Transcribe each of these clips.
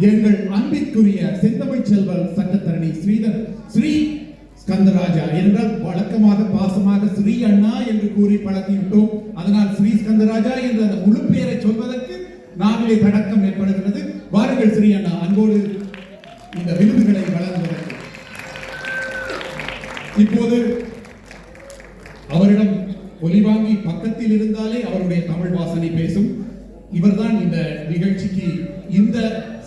எங்கள் அன்பிற்குரிய செந்தமிழ் செல்வல் சட்டத்தரணி ஸ்ரீ ஸ்கந்தராஜா என்றால் வழக்கமாக பாசமாக ஸ்ரீ அண்ணா என்று கூறி பழகிவிட்டோம். அதனால் ஸ்ரீ ஸ்கந்தராஜா என்ற அந்த முழு பெயரை சொல்வதற்கு நாங்களே தடக்கம் ஏற்படுகிறது. வாருங்கள் ஸ்ரீ அண்ணா, அன்போடு இந்த விருதுகளை வழங்குவதற்கு. இப்போது அவரிடம் ஒலி வாங்கி பக்கத்தில் இருந்தாலே அவருடைய தமிழ் வாசனை பேசும். இவர்தான் இந்த நிகழ்ச்சிக்கு இந்த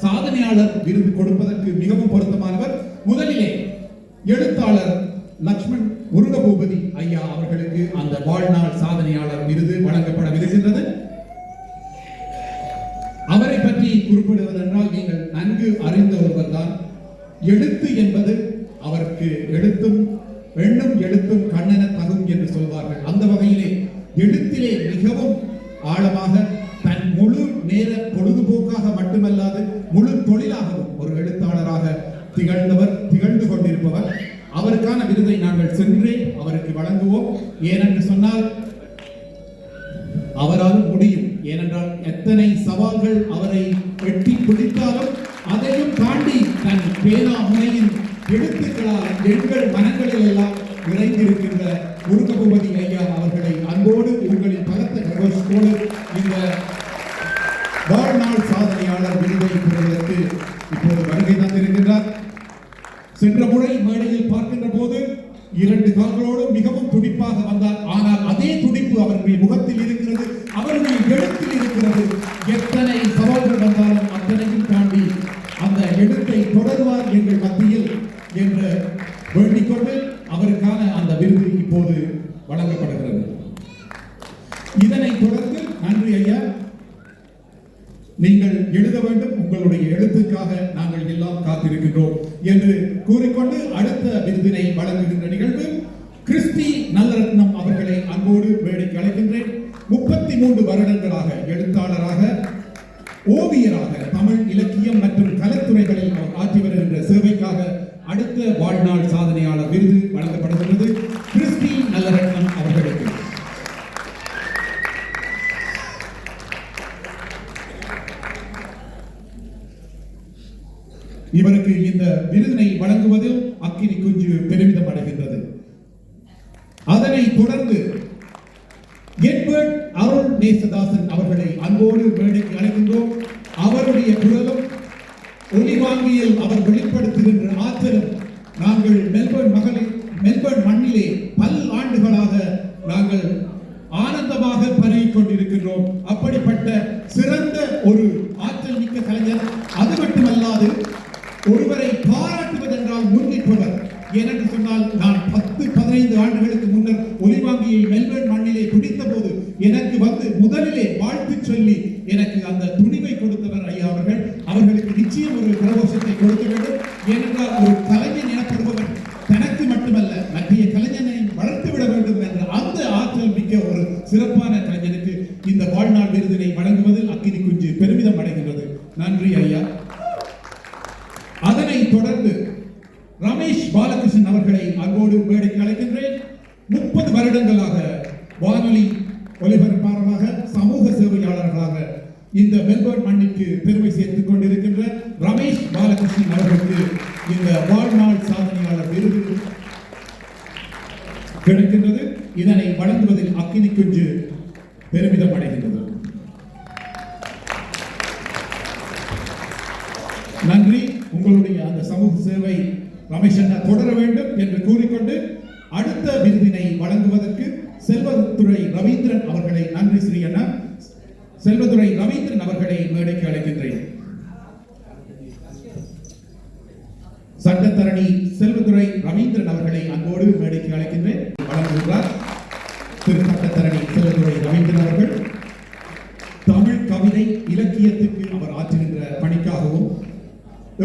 சாதனையாளர் விருது கொடுப்பதற்கு மிகவும் பொருத்தமானவர். முதலிலே எழுத்தாளர் லக்ஷ்மண் முருகபூபதி ஐயா அவர்களுக்கு அந்த வாழ்நாள் சாதனையாளர் விருது வழங்கப்படவிருக்கின்றது. அவரை பற்றி குறிப்பிடுவதென்றால் நீங்கள் நன்கு அறிந்த ஒருவர் தான். எழுத்து என்பது அவருக்கு எழுத்தும் எண்ணும் எழுத்தும் கண்ணென தகும் என்று சொல்வார்கள். அந்த வகையிலே எழுத்திலே மிகவும் ஆழமாக தன் முழு நேர பொழுதுபோக்காக மட்டுமல்லாது முழு தொழிலாகவும் ஒரு எழுத்தாளராக திகழ்ந்து கொண்டிருப்பவர். அவருக்கான விருதை நாங்கள் சென்றே அவருக்கு வழங்குவோம். ஏனென்று சொன்னால் அவரால் முடியும். ஏனென்றால் எத்தனை சவால்கள் அவரை வெட்டி பிடித்தாலும் அதையும் தாண்டி தன் பேனா முனையின் எழுத்துக்களால் எங்கள் மனங்களில் எல்லாம் நிறைந்திருக்கின்ற முருகபூபதி ஐயா அவர்களை அன்போடு உங்களின் பலத்த கரோஷத்தோடு இந்த வாழ்நாள் சாதனையாளர் விருதை பெறுவதற்கு இப்போது வருகை தந்திருக்கின்றார். சென்ற முறை மேடையில் பார்க்கின்ற போது 2 கால்களோடு மிகவும் துடிப்பாக வந்தார். ஆனால் அதே துடிப்பு அவருடைய முகத்தில் இருக்கிறது, அவருடைய எழுத்தில் இருக்கிறது. எத்தனை சவால்கள் வந்தாலும் அத்தனையும் தாண்டி அந்த எழுத்தை தொடர்வார் எங்கள் மத்தியில் என்று வேண்டிக் கொண்டு அவருக்கான அந்த விருது இப்போது வழங்கப்படுகிறது. இதனைத் தொடர்ந்து நன்றி ஐயா, நீங்கள் எழுத வேண்டும், உங்களுடைய எழுத்துக்காக நாங்கள் எல்லாம் காத்திருக்கின்றோம் என்று கூறிக்கொண்டு அடுத்த விருதினை வழங்குகின்ற நிகழ்வு கிறிஸ்டி நல்லரத்னம் அவர்களை அன்போடு மேடைக்கு அழைக்கின்றேன். 33 வருடங்களாக எழுத்தாளராக, ஓவியராக தமிழ் இலக்கியம் மற்றும் கலைத்துறைகளில் ஆற்றி வருகின்ற சேவைக்காக அடுத்த வாழ்நாள் சாதனையாளர் விருது வழங்கப்படுகிறது கிறிஸ்டி நல்லரத்னம் அவர்களுக்கு. இவருக்கு இந்த விருதினை வழங்குவதில் அக்கினி குஞ்சு பெருமிதம் அடைகின்றது. அதனை தொடர்ந்து எட்வர்ட் அருள் நேசதாசன் அவர்களை அன்போடு மேடைக்கு அழைக்கின்றோம். அவருடைய குரலும் ஒலிவாங்கியில் அவர் வெளிப்படுத்துகின்ற ஆற்றலும் நாங்கள் மெல்பர்ன் மண்ணிலே பல ஆண்டுகளாக நாங்கள் ஆனந்தமாக பரவிக் கொண்டிருக்கின்றோம். அப்படிப்பட்ட சிறந்த ஒரு ஆற்றல் மிக்க கலைஞர். அது மட்டுமல்லாது ஒருவரை பாராட்டுவதென்றால் முன்னிற்பவர். ஏனென்று சொன்னால் நான் 10-15 ஆண்டுகளுக்கு முன்னர் ஒலிவாங்கியை மெல்பர்ன் மண்ணிலே பிடித்த போது எனக்கு வந்து முதலிலே வாழ்த்து சொல்லி எனக்கு அந்த துணிவை கொடுத்தவர் ஐயா அவர்கள். அவர்களுக்கு நிச்சயம் ஒரு கரகோஷத்தை கொடுக்க வேண்டும். ஏனென்றால் ஒரு கலைஞன் எனப்படுபவர் தனக்கு மட்டுமல்ல மத்திய கலைஞனை வளர்த்துவிட வேண்டும் என்ற அந்த ஆற்றல் மிக்க ஒரு சிறப்பான கலைஞனுக்கு இந்த வாழ்நாள் விருதினை வழங்குவதில் அக்கினி குஞ்சு பெருமிதம் அடைகின்றது. நன்றி ஐயா. அதனை தொடர்ந்து ரமேஷ் பாலகிருஷ்ணன் அவர்களை அன்போடு மேடைக்கு அழைக்கின்றேன். 30 வருடங்களாக வானொலி ஒலிபரப்பாளராக, சமூக சேவையாளர்களாக இந்த மெல்பர்ன் மண்ணிற்கு பெருமை சேர்த்துக் கொண்டிருக்கின்ற ரமேஷ் பாலகிருஷ்ணன் அவர்களுக்கு இந்த வாழ்நாள் சாதனையாளர் விருது கிடைக்கின்றது. இதனை வழங்குவதில் அக்கினி குஞ்சு பெருமிதம் அடைகின்றது. நன்றி. உங்களுடைய அந்த சமூக சேவை ரமேஷ் அண்ணா தொடர வேண்டும் என்று கூறிக்கொண்டு அடுத்த விருதினை வழங்குவதற்கு செல்வத்துறை ரவீந்திரன் அவர்களை, நன்றி ஸ்ரீ அண்ணா, செல்வத்துறை ரவீந்திரன் அவர்களை மேடைக்கு அழைக்கின்றேன். சட்டத்தரணி செல்வத்துறை ரவீந்திரன் அவர்களை அன்போடு மேடைக்கு அழைக்கின்றேன். வழங்குகிறார் திரு சட்டத்தரணி செல்வத்துறை ரவீந்திரன் அவர்கள். தமிழ் கவிதை இலக்கியத்துக்கு அவர் ஆற்றுகின்ற பணிக்காகவும்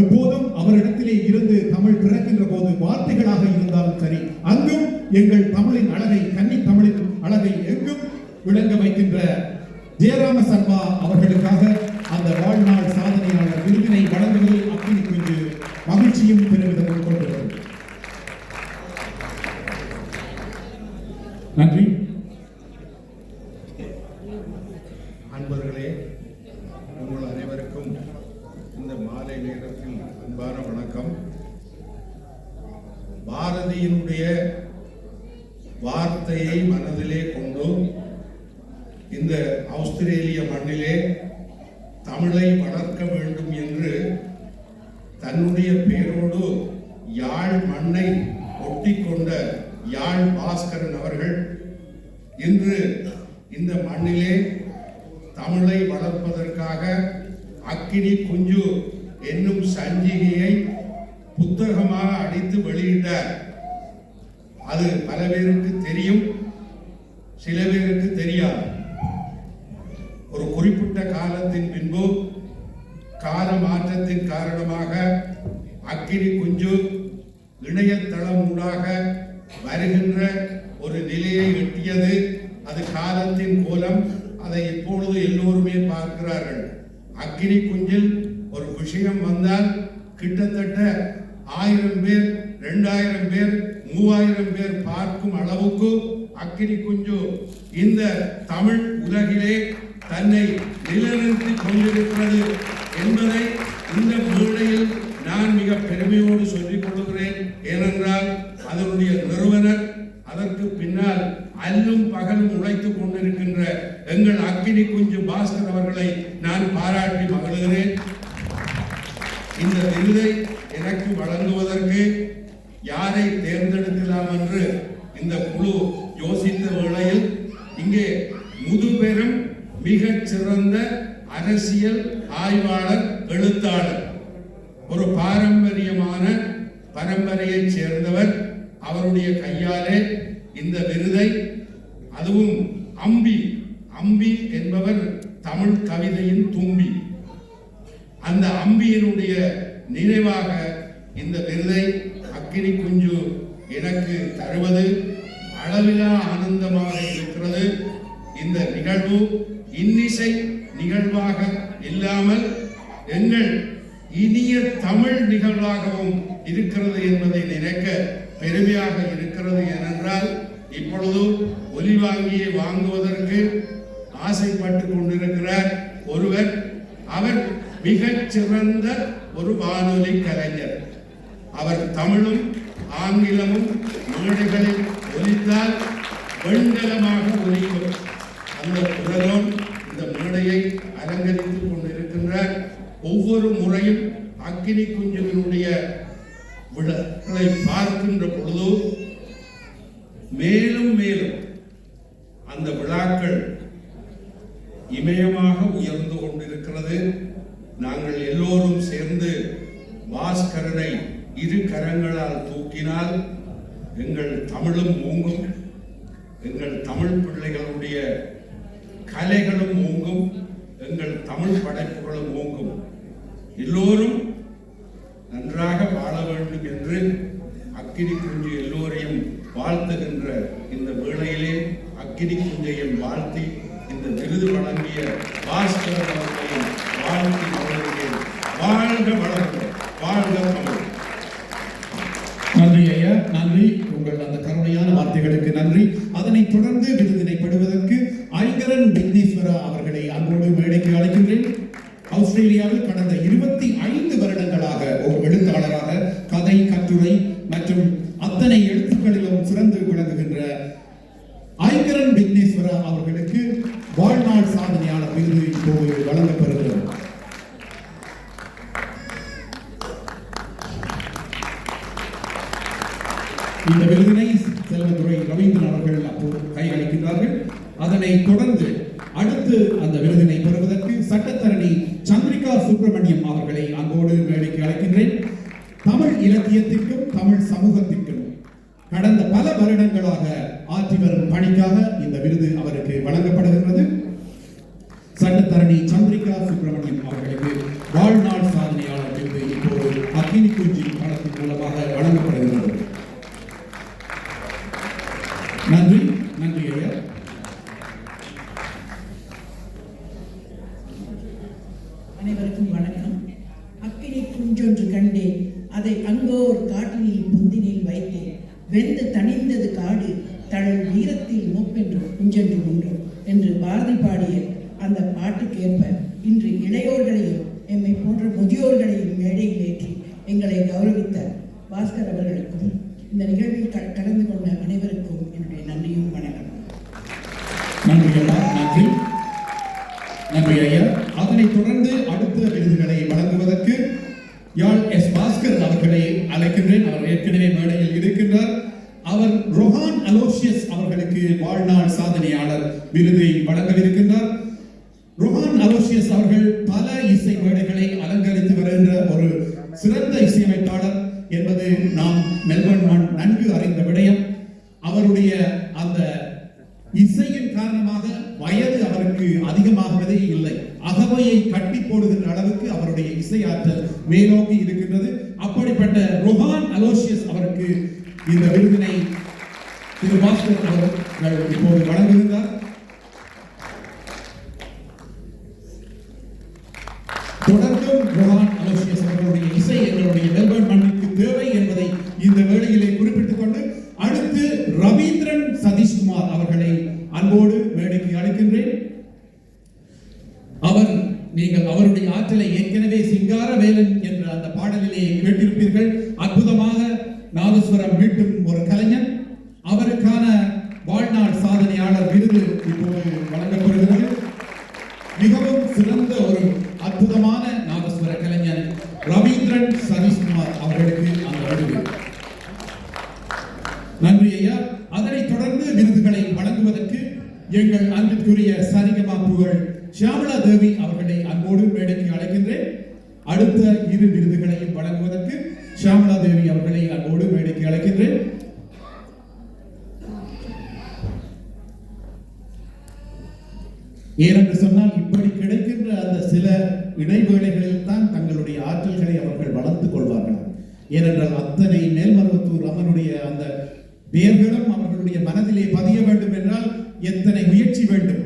எப்போதும் அவரிடத்திலே இருந்து தமிழ் பிறக்கின்ற போது வார்த்தைகளாக இருந்தாலும் சரி, அங்கும் எங்கள் தமிழின் அழகை, கன்னி தமிழின் அழகை எங்கும் விளங்க வைக்கின்ற ஜெயராம சர்மா அவர்களுக்காக அந்த வாழ்நாள் சாதனையாளர் விருதினை வழங்குவதில் அக்கினி குஞ்சு மகிழ்ச்சியும் பெருமிதமும் கொண்டுள்ளது. நன்றி. அன்பர்களே, உங்கள் அனைவருக்கும் இந்த மாலை பாரதியினுடைய வார்த்தையை மனதிலே கொண்டு இந்த ஆஸ்திரேலிய மண்ணிலே தமிழை வளர்க்க வேண்டும் என்று தன்னுடைய பேரோடு யாழ் மண்ணை ஒட்டிக்கொண்ட யாழ் பாஸ்கரன் அவர்கள் இன்று இந்த மண்ணிலே தமிழை வளர்ப்பதற்காக அக்கினி குஞ்சு என்னும் சஞ்சிகையை புத்தகமாக அடித்து வெளியிட்டார். அது பல பேருக்கு தெரியும், சில பேருக்கு தெரியாது. ஒரு குறிப்பிட்ட காலத்தின் பின்பு கால மாற்றத்தின் காரணமாக அக்கினி குஞ்சு இணையதளம் ஊடாக வருகின்ற ஒரு நிலையை எட்டியது. அது காலத்தின் கோலம். அதை இப்பொழுது எல்லோருமே பார்க்கிறார்கள். அக்கினி குஞ்சில் ஒரு விஷயம் வந்தால் கிட்டத்தட்ட 1000 பேர், 2000 பேர், 3000 பேர் பார்க்கும் அளவுக்கு அக்கினி குஞ்சு இந்த தமிழ் உலகிலே தன்னை நிலைநிறுத்திக் கொண்டிருக்கிறது என்பதை இந்த மேடையில் நான் மிக பெருமையோடு சொல்லிக் கொள்கிறேன். ஏனென்றால் அதனுடைய நிறுவனர், அதற்கு பின்னால் அல்லும் பகலும் உழைத்துக் கொண்டிருக்கின்ற எங்கள் அக்கினி குஞ்சு பாஸ்கர் அவர்களை நான் பாராட்டி மகிழ்கிறேன். இந்த விருதை எனக்கு வழங்குவதற்கு யாரை தேர்ந்தெடுக்கலாம் என்று இந்த குழு யோசித்த வேளையில் இங்கே முதுபெரும் மிகச் சிறந்த அரசியல் ஆய்வாளர், எழுத்தாளர், ஒரு பாரம்பரியமான பரம்பரையைச் சேர்ந்தவர், அவருடைய கையாலே இந்த விருதை, அதுவும் அம்பி என்பவர் தமிழ் கவிதையின் தும்பி, அந்த அம்பியினுடைய நினைவாக இந்த விருதை அக்கினி குஞ்சு எனக்கு தருவது அளவிலா ஆனந்தமாக இருக்கிறது. இந்த நிகழ்வு இன்னிசை நிகழ்வாக இல்லாமல் எங்கள் இனிய தமிழ் நிகழ்வாகவும் இருக்கிறது என்பதை நினைக்க பெருமையாக இருக்கிறது. ஏனென்றால் இப்பொழுது ஒலிவாங்கியை வாங்குவதற்கு ஆசைப்பட்டு கொண்டிருக்கிறார் ஒருவர். அவர் மிகச் சிறந்த ஒரு வானொலி கலைஞர். அவர் தமிழும் ஆங்கிலமும் மேடைகளில் ஒலித்தால் வெண்கலமாக ஒலிக்கும். அந்த குரலோன் இந்த மேடையை அலங்கரித்துக் கொண்டிருக்கின்றார். ஒவ்வொரு முறையும் அக்கினி குஞ்சுவினுடைய விழாக்களை பார்க்கின்ற பொழுது மேலும் மேலும் அந்த விழாக்கள் இமயமாக உயர்ந்து கொண்டிருக்கிறது. நாங்கள் எல்லோரும் சேர்ந்து பாஸ்கரனை இரு கரங்களால் தூக்கினால் எங்கள் தமிழும் ஓங்கும், எங்கள் தமிழ் பிள்ளைகளுடைய கலைகளும் ஓங்கும், எங்கள் தமிழ் படைப்புகளும் ஓங்கும். எல்லோரும் நன்றாக வாழ வேண்டும் என்று அக்கினி குஞ்சு எல்லோரையும் வாழ்த்துகின்ற இந்த வேளையிலே அக்கினி குஞ்சையும் வாழ்த்தி இந்த விருது வழங்கிய பாஸ்கரன் அவர்களையும் வாழ்த்தி வழங்குகிறேன். வாழ்க வளர்க, வாழ்க தமிழ். நன்றி ஐயா, நன்றி. உங்கள் அந்த கருணையான வார்த்தைகளுக்கு நன்றி. அதனைத் தொடர்ந்து விருதினை பெறுவதற்கு ஐங்கரன் விக்னேஸ்வரா அவர்களை அன்போடு மேடைக்கு அழைக்கின்றேன். ஆஸ்திரேலியாவில் கடந்த 25 வருடங்களாக ஒரு எழுத்தாளராக கதை, கட்டுரை மற்றும் அத்தனை எழுத்துக்களிலும் சிறந்து விளங்குகின்ற ஐங்கரன் விக்னேஸ்வரா அவர்களுக்கு வாழ்நாள் சாதனையாளர் விருது இப்போது வழங்கப்படுகிறது. இந்த விருதினை செல்வத்துறை ரவீந்திரன் அவர்கள் அப்போது கையளிக்கின்றார்கள். அதனைத் தொடர்ந்து அடுத்து அந்த விருதினை பெறுவதற்கு சட்டத்தரணி சந்திரிகா சுப்பிரமணியம் அவர்களை அன்போடு மேடைக்கு அழைக்கின்றேன். தமிழ் இலக்கியத்திற்கும் தமிழ் சமூகத்திற்கும் கடந்த பல வருடங்களாக ஆற்றி வரும் பணிக்காக இந்த விருது அவருக்கு வழங்கப்படுகின்றது. சட்டத்தரணி சந்திரிகா சுப்பிரமணியம் அவர்களுக்கு வாழ்நாள் சாதனையாளர் விருது இப்போது அக்கினி குஞ்சு படத்தின் மூலமாக வழங்கப்படுகிறது. நன்றி, நன்றி ஐயா. அனைவருக்கும் வணக்கம். அக்கினி குஞ்சொன்று கண்டேன், அதை அங்கோர் காட்டினில் பொந்தினில் வைத்தேன். வெந்து தணிந்தது காடு, தழல் வீரத்தில் மூப்பென்று குஞ்சென்று உண்டு என்று பாரதி பாடிய அந்த பாட்டுக்கேற்ப இன்று இளையோர்களையும் எம்மை போன்ற முதியோர்களையும் மேடையில் ஏற்றி எங்களை கௌரவித்த பாஸ்கர் அவர்களுக்கும் இந்த நிகழ்வில் கலந்து கொண்ட அனைவருக்கும் என்னுடைய நன்றியும் வணக்கம். நன்றி ஐயா, நன்றி நன்றி ஐயா. அதனைத் தொடர்ந்து அடுத்த விருதுகளை வழங்குவதற்கு யாழ் எஸ் பாஸ்கர் அவர்களை அழைக்கின்றேன். அவர் ஏற்கனவே மேடையில் இருக்கின்றார். அவர் ரொஹான் அலோசியஸ் அவர்களுக்கு வாழ்நாள் சாதனையாளர் விருதை வழங்கவிருக்கின்றார். ரொஹான் அலோசியஸ் அவர்கள் பல இசை மேடைகளை அலங்கரித்து வருகின்ற ஒரு சிறந்த இசையமைப்பாளர் என்பது நாம் மெல்பர்ன் நன்கு அறிந்த விடயம். அவருடைய அந்த இசையின் காரணமாக வயது அவருக்கு அதிகமாகவே இல்லை. அகவையை கட்டி போடுகின்ற அளவுக்கு அவருடைய இசை ஆற்றல் மேலோங்கி இருக்கின்றது. அப்படிப்பட்ட ரொஹான் அலோசியஸ் அவருக்கு இந்த விருதினை திரு பாஸ்கர் அவர்கள் இப்போது வழங்குகின்றார். தொடர்ந்தும் ரொஹான் அலோசியஸ் அவர்களுடைய இசை எங்களுடைய மெல்பர்ன் மண்ணுக்கு தேவை என்பதை இந்த வேளையிலே குறிப்பிட்டுக் கொண்டு அடுத்து ரவீந்திரன் சதீஷ்குமார் அவர்களை அன்போடு மேடைக்கு அழைக்கின்றேன். நீங்கள் அவருடைய ஆற்றலை ஏற்கனவே சிங்கார வேலன் என்ற அந்த பாடலிலே கேட்டிருப்பீர்கள். அற்புதமாக நாதஸ்வரம் மீட்டும் ஒரு கலைஞன். அவருக்கான வாழ்நாள் சாதனையாளர் விருது இப்போது வழங்கப்படுகிறது. மிகவும் சிறந்த ஒரு அற்புதமான நாதஸ்வர கலைஞர் ரவீந்திரன் சதீஷ்குமார் அவர்களுக்கு அந்த விருது. நன்றி ஐயா. அதனைத் தொடர்ந்து விருதுகளை வழங்குவதற்கு எங்கள் அன்பிற்குரிய சரிகமா புகழ் ஷியாமளா தேவி அவர்களை அன்போடு மேடைக்கு அழைக்கின்றேன். அடுத்த இரு விருதுகளையும் வழங்குவதற்கு ஷியாமளா தேவி அவர்களை அன்போடு மேடைக்கு அழைக்கின்றேன். ஏனென்று சொன்னால் இப்படி கிடைக்கின்ற அந்த சில இடைவேளைகளில் தான் தங்களுடைய ஆற்றல்களை அவர்கள் வளர்த்துக் கொள்வார்கள். ஏனென்றால் அத்தனை மேல்மருவத்தூர் அம்மனுடைய அந்த பெயர்களும் அவர்களுடைய மனதிலே பதிய வேண்டும் என்றால் எத்தனை முயற்சி வேண்டும்.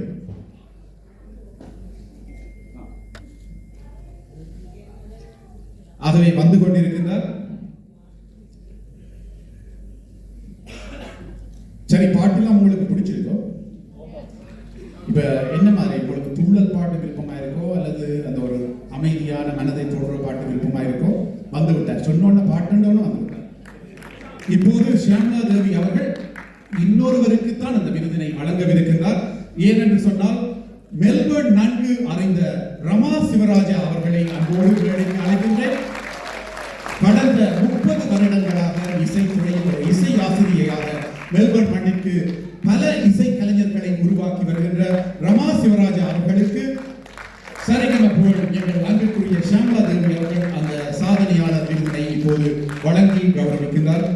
ஆகவே வந்து கொண்டிருக்கின்றார். சரி, பாட்டுலாம் உங்களுக்கு பிடிச்சிருக்கோ? இப்ப என்ன மாதிரி உங்களுக்கு துள்ளல் பாட்டு விருப்பமா இருக்கோ அல்லது அந்த ஒரு அமைதியான மனதை தொடர பாட்டு விருப்பமா இருக்கோ? வந்து விட்டார். சொன்னோன்ன பாட்டுண்டோன்னு வந்து விட்டார். இப்போது ஷியாமளா தேவி அவர்கள் இன்னொருவருக்கு தான் அந்த விருதினை வழங்கவிருக்கின்றார். ஏனென்று சொன்னால் மெல்பர்ன் நன்கு அறிந்த ரமா சிவராஜா அவர்களை அன்போடு மேடைக்கு அழைக்கின்றேன். கடந்த 30 வருடங்களாக இசைத்துறையில் ஒரு இசை ஆசிரியையாக மெல்பர்ன் மண்ணிற்கு பல இசை கலைஞர்களை உருவாக்கி வருகின்ற ரமா சிவராஜா அவர்களுக்கு சரிகம புகழ் எங்கள் அன்பிற்குரிய ஷியாமளா தேவி அவர்கள் அந்த சாதனையாளர் விருதினை இப்போது வழங்கி கௌரவிக்கின்றார்.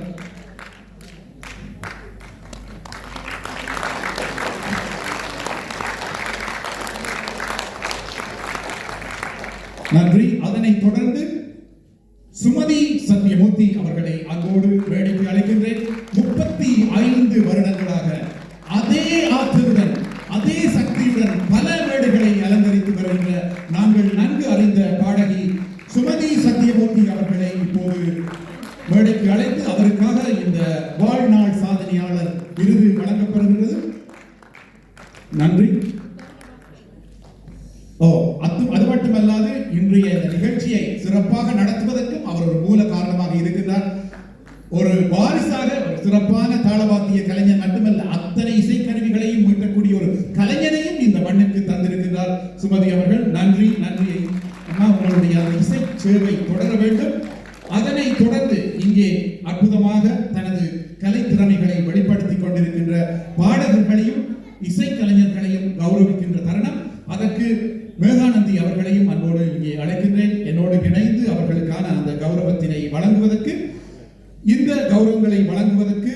நன்றி. அதனைத் தொடர்ந்து சுமதி சத்யமூர்த்தி அவர்களை அன்போடு மேடைக்கு அழைக்கின்றேன். 35 வருடங்களாக அதே ஆற்றலுடன் அதே சக்தியுடன் பல மேடைகளை அலங்கரித்து வருகின்ற நாங்கள் நன்கு அறிந்த பாடகி சுமதி சத்யமூர்த்தி அவர்களை இப்போது மேடைக்கு அழைத்து அவருக்காக இந்த வாழ்நாள் சாதனையாளர் விருது வழங்கப்படுகிறது. நன்றி. அது மட்டுமல்லாது இன்றைய நிகழ்ச்சியை சிறப்பாக நடத்துவதற்கும் அவர் ஒரு மூல காரணமாக இருக்கின்றார். ஒரு வாரிசாக ஒரு சிறப்பான தாளவாத்திய கலைஞர் மட்டுமல்ல, அத்தனை இசை கருவிகளையும் மீட்டக்கூடிய ஒரு கலைஞரையும் இந்த மண்ணுக்கு தந்திருக்கின்றார் சுமதி அவர்கள். நன்றி நன்றி அம்மா. உங்களுடைய இசை சேவை தொடர வேண்டும். அதனை தொடர்ந்து இங்கே அற்புதமாக தனது கலை திறமைகளை வெளிப்படுத்திக் கொண்டிருக்கின்ற பாடகர்களையும் இசை கலைஞர்களையும் கௌரவிக்கின்ற தருணம். அதற்கு மேகானந்தி அவர்களையும் அன்போடு இங்கே அழைக்கின்றேன். என்னோடு இணைந்து அவர்களுக்கான அந்த கௌரவத்தினை வழங்குவதற்கு, இந்த கௌரவங்களை வழங்குவதற்கு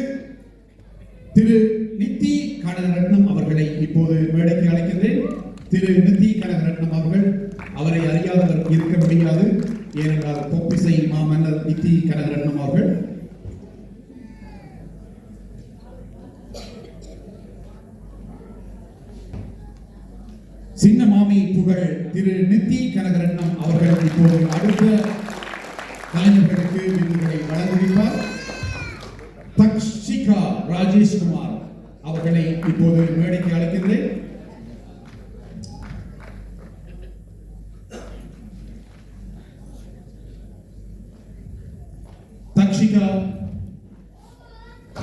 திரு நித்தி கனகரட்னம் அவர்களை இப்போது மேடைக்கு அழைக்கின்றேன். திரு நித்தி கனகரட்னம் அவர்கள், அவரை அறியாதவர் இருக்க முடியாது. ஏனென்றால் பொப்பிசை மாமன்னர் நித்தி கனகரட்னம் அவர்கள் சின்ன மாமி புகழ் திரு நித்தி கனகரட்னம் அவர்கள் இப்போது அடுத்த கலைஞர்களுக்கு விருதுகளை வழங்குகிறார். தக்ஷிகா ராஜேஷ்குமார் அவர்களை இப்போது மேடைக்கு அழைக்கின்றேன். தக்ஷிகா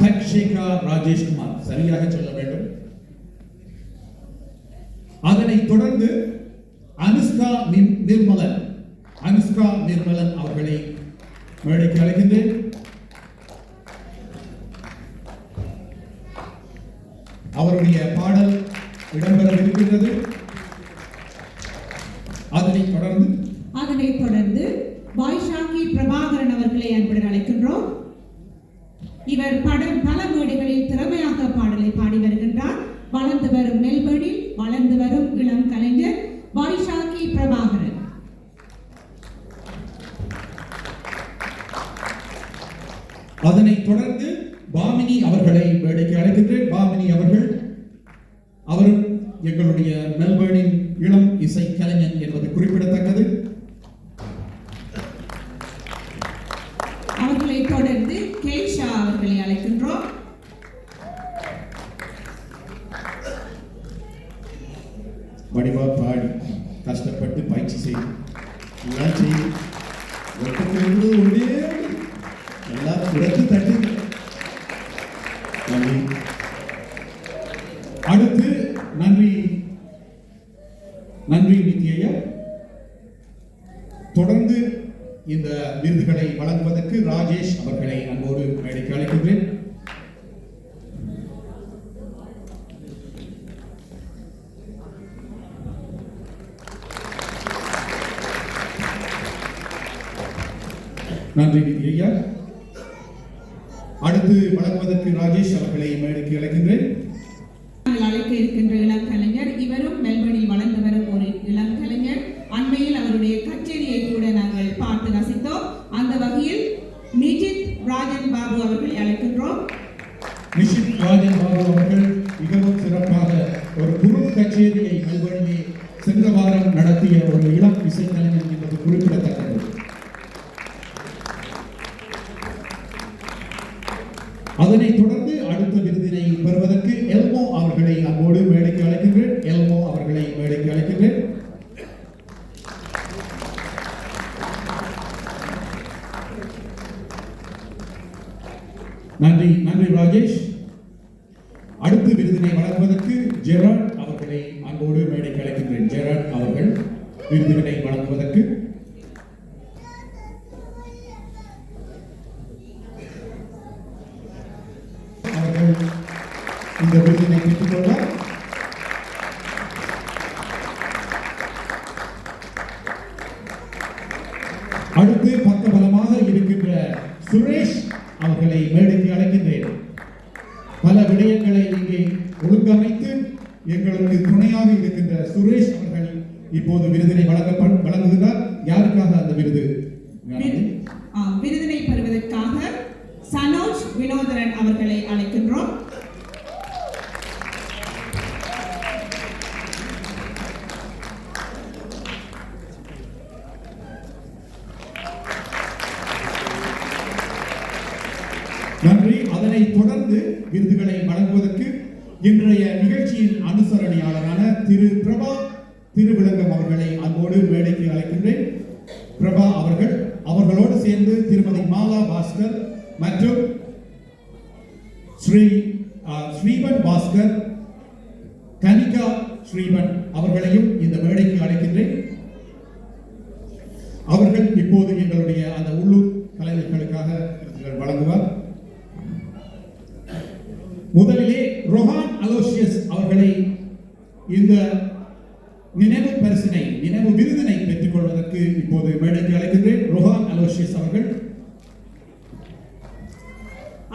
தக்ஷேகா ராஜேஷ்குமார், சரியாக சொல்ல வேண்டும். அதனைத் தொடர்ந்து அனுஷ்கா நிர்மலன் அவர்களை மேடைக்கு அழைக்கின்றேன். அவருடைய பாடல் இடம்பெறவிருக்கின்றது. அதனைத் தொடர்ந்து வைஷாக்கி பிரபாகரன் அவர்களை அன்புடன் அழைக்கின்றோம். இவர் பல மேடைகளில் திறமையாக பாடலை பாடி வருகின்றார். வளர்ந்து வரும் மெல்பர்னில் வளர்ந்து வரும் இளம் கலைஞர் வைஷாக்கி பிரபாகரன். அதனைத் தொடர்ந்து பாமினி அவர்களை மேடைக்கு அழைக்கின்றேன். பாமினி அவரும் எங்களுடைய மெல்பர்னின் இளம் இசை கலைஞன் என்பது குறிப்பிடத்தக்கது. அவர்களை தொடர்ந்து கேஷா அவர்களை அழைக்கின்றோம். வடிவா பாடி கஷ்டப்பட்டு பயிற்சி செய்து எல்லாம் குறைத்து தட்டு. அடுத்து நன்றி நித்யா. தொடர்ந்து இந்த விருதுகளை வழங்குவதற்கு ராஜேஷ் அவர்களை அன்போடு மேடைக்கு அழைக்கின்றேன். நன்றி நித்யா. அடுத்து வழங்குவதற்கு ராஜேஷ் அவர்களை மேடைக்கு அழைக்கின்றேன். அழைக்க இருக்கின்ற இளம் கலைஞர், இவரும் மெல்பர்னில் வளர்ந்து வரும் ஒரு இளம் கலைஞர். அண்மையில் அவருடைய கச்சேரியை கூட நாங்கள் பார்த்து ரசித்தோம். அந்த வகையில் நிஜித் ராஜன் பாபு அவர்களை அழைக்கின்றோம். நிஷித் ராஜன் பாபு அவர்கள் மிகவும் சிறப்பாக ஒரு குரு கச்சேரியை மெல்பர்னிலே சென்ற வாரம் நடத்திய ஒரு இளம் இசைக்கலைஞர் என்பது குறிப்பிடத்தக்கது. அதனைத் தொடர்ந்து அடுத்த விருதினை பெறுவதற்கு எல்மோ அவர்களை அன்போடு மேடைக்கு அழைக்கின்றேன். நன்றி ராஜேஷ். அடுத்த விருதினை வழங்குவதற்கு ஜெராட் அவர்களை அன்போடு மேடைக்கு அழைக்கின்றேன். ஜெராட் அவர்கள் விருதுகளை வழங்குவதற்கு இந்த விருதினை பெற்றுக்கொள்வார். அடுத்து பக்கபலமாக இருக்கின்ற சுரேஷ் அவர்களை மேடைக்கு அழைக்கின்றேன். பல விடயங்களை இங்கே ஒழுங்கமைத்து எங்களுக்கு துணையாக இருக்கின்ற சுரேஷ் அவர்கள் இப்போது விருதினை வழங்குகிறார். யாருக்காக அந்த விருது? விருதினை பெறுவதற்காக சனோஜ் வினோதரன் அவர்களை அழைக்கின்றோம். நன்றி. அதனைத் தொடர்ந்து விருதுகளை வழங்குவதற்கு இன்றைய நிகழ்ச்சியின் அனுசரணையாளரான திரு பிரபா திருவிளங்கம் அவர்களை அன்போடு மேடைக்கு அழைக்கின்றேன். பிரபா அவர்களோடு சேர்ந்து திருமதி மாலா பாஸ்கர் மற்றும் ஸ்ரீவன் பாஸ்கர், கனிகா ஸ்ரீவன் அவர்களையும் இந்த மேடைக்கு அழைக்கின்றேன். அவர்கள் இப்போது எங்களுடைய அந்த உள்ளூர் கலைஞர்களுக்காக வழங்குவார். முதலிலே ரொஹான் அலோசியஸ் அவர்களை இந்த நினைவு விருதினை பெற்றுக் கொள்வதற்கு இப்போது மேடைக்கு அழைக்கின்றேன். ரொஹான் அலோசியஸ்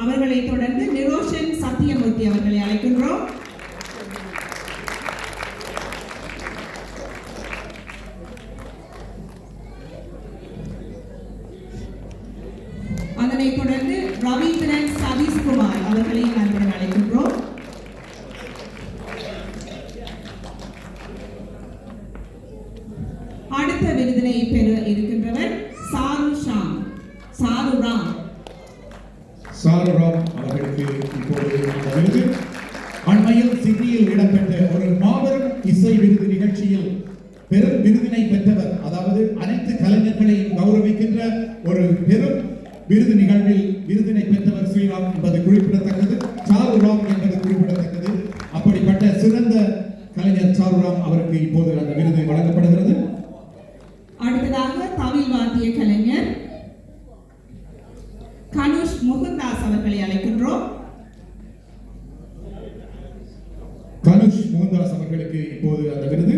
அவர்களை தொடர்ந்து நிரோஷன் சத்தியமூர்த்தி அவர்களை அழைக்கின்றோம். அதனைத் தொடர்ந்து ரவீந்திரன் சதீஷ்குமார் அவர்களை அன்புடன் அழைக்கின்றோம். அடுத்த விருதினை பெற இருக்கின்றவர் சாருராம் அவர்களுக்கு இப்போது அந்த விருது அண்மையில் சிட்னியில் இடம்பெற்ற ஒரு மாபெரும் இசை விருது நிகழ்ச்சியில் பெரும் விருதினை பெற்றவர். அதாவது அனைத்து கலைஞர்களையும் கௌரவிக்கின்ற ஒரு பெரும் விருது நிகழ்வில் விருதினை பெற்றவர் ஸ்ரீராம் என்பது குறிப்பிடத்தக்க அவர்களுக்கு இப்போது அந்த விருது வழங்கப்படுகிறது. அடுத்ததாக தவில் வாத்திய கலைஞர் கனுஷ் முகுந்தாஸ் அவர்களை அழைக்கின்றோம். கனுஷ் மோகன்தாஸ் அவர்களுக்கு இப்போது அந்த விருது.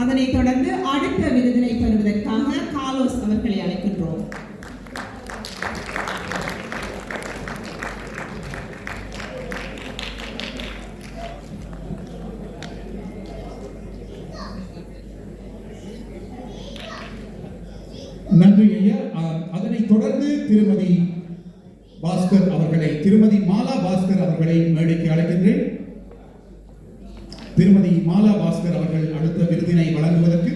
அதனைத் தொடர்ந்து அடுத்த விருதினை பெறுவதற்காக காலோஸ் அவர்களை அழைக்கின்றோம். நன்றி ஐயா. அதனைத் தொடர்ந்து திருமதி மாலா பாஸ்கர் அவர்களை மேடைக்கு அழைக்கின்றேன். திருமதி மாலா பாஸ்கர் அவர்கள் அடுத்த விருதினை வழங்குவதற்கு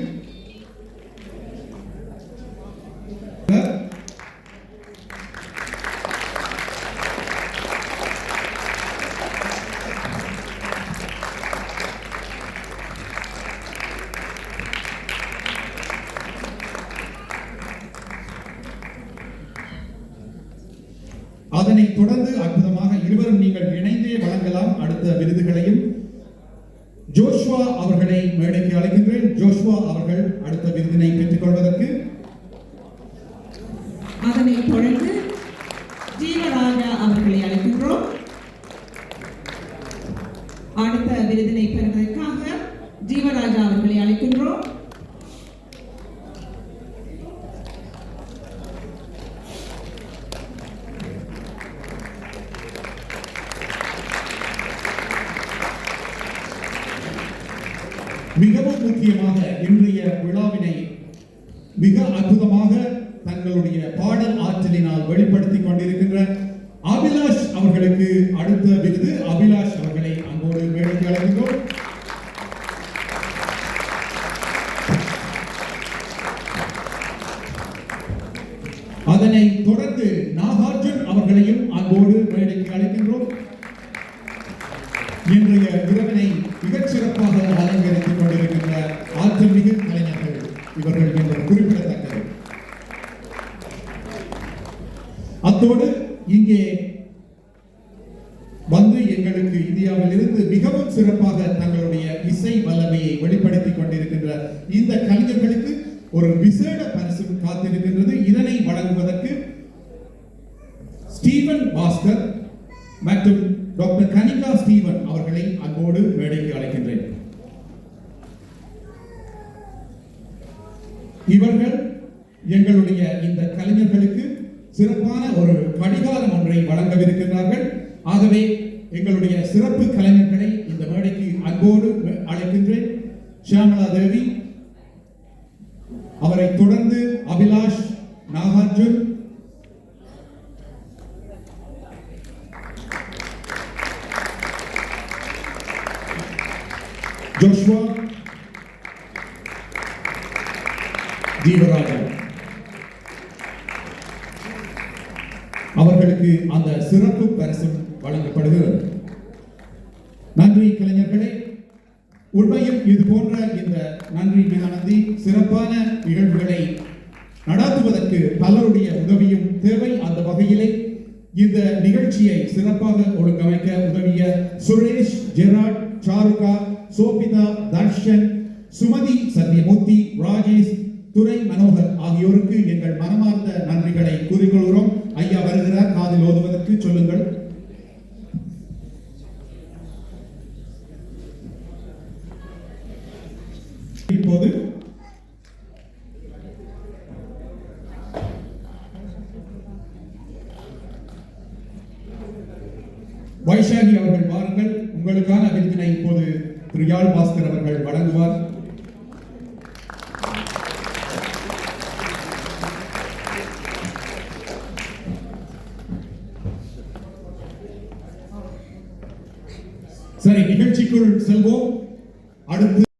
அதனைத் தொடர்ந்து அற்புதமாக இருவரும் நீங்கள் இணைந்தே வழங்கலாம் அடுத்த விருதுகளையும். ஜோஷ்வா அவர்களை மேடைக்கு அழைக்கின்றேன். ஜோஷ்வா அவர்கள் அடுத்த விருதினை பெற்றுக் கொள்வதற்கு. அதனைத் தொடர்ந்து ஜீவராஜா அவர்களை அழைக்கின்றோம். அடுத்த விருதினை பெறுவதற்காக ஜீவராஜா அவர்களை அழைக்கின்றோம். மிகவும் முக்கியமாக இன்றைய விழாவினை மிக அற்புதமாக தங்களுடைய பாடல் ஆற்றலினால் வெளிப்படுத்திக் கொண்டிருக்கின்ற அபிலாஷ் அவர்களுக்கு அடுத்த விருது. அபிலாஷ் அவர்களை அன்போடு மேடைக்கு அழைக்கின்றோம். அதனைத் தொடர்ந்து நாகார்ஜுன் அவர்களையும் அன்போடு மேடைக்கு அழைக்கின்றோம். இன்றைய இரவினை மிகச் சிறப்பாக அலங்கரித்துக் கொண்டிருக்கின்ற ஆற்றல் மிகு கலைஞர்கள் இவர்கள் என்பது குறிப்பிடத்தக்கது. அத்தோடு இங்கே வந்து எங்களுக்கு இந்தியாவில் இருந்து மிகவும் சிறப்பாக தங்களுடைய இசை வல்லமையை வெளிப்படுத்திக் கொண்டிருக்கின்ற இந்த கலைஞர்களுக்கு ஒரு விசேட பரிசு காத்திருக்கின்றது. இதனை வழங்குவதற்கு ஸ்டீவன் பாஸ்கர் மற்றும் டாக்டர் கனிகா ஸ்டீவன் அவர்களை அன்போடு மேடைக்கு அழைக்கின்றேன். இவர்கள் எங்களுடைய இந்த கலைஞர்களுக்கு சிறப்பான ஒரு கடிகாரம் ஒன்றை வழங்கவிருக்கிறார்கள். ஆகவே எங்களுடைய சிறப்பு கலைஞர்களை இந்த மேடைக்கு அன்போடு அழைக்கின்றேன். ஷியாமலா தேவி, அவரை தொடர்ந்து அபிலாஷ், நாகார்ஜுன், ஜோஷ்வா, ஜீவராஜா அவர்களுக்கு அந்த சிறப்பு பரிசு வழங்கப்படுகிறது. நன்றி கலைஞர்களே. உண்மையில் இது போன்ற இந்த நன்றி மேலானது சிறப்பான நிகழ்வுகளை நடத்துவதற்கு பலருடைய உதவியும் தேவை. அந்த வகையிலே இந்த நிகழ்ச்சியை சிறப்பாக ஒழுங்கமைக்க உதவிய சுரேஷ், ஜெராட், சாருகா, சோபிதா, தர்ஷன், சுமதி, சத்யமூர்த்தி, ராஜேஷ், துரை மனோகர் ஆகியோருக்கு எங்கள் மனமார்ந்த நன்றிகளை கூறிக்கொள்கிறோம். ஐயா வருகிறார், காதில் ஓதுவதற்கு சொல்லுங்கள். இப்போது வைஷாகி அவர்கள் வாருங்கள். உங்களுக்கான விருதினை இப்போது திரு யாழ் பாஸ்கர் அவர்கள் வழங்குவார். சரி, நிகழ்ச்சிக்குள் செல்வோம். அடுத்து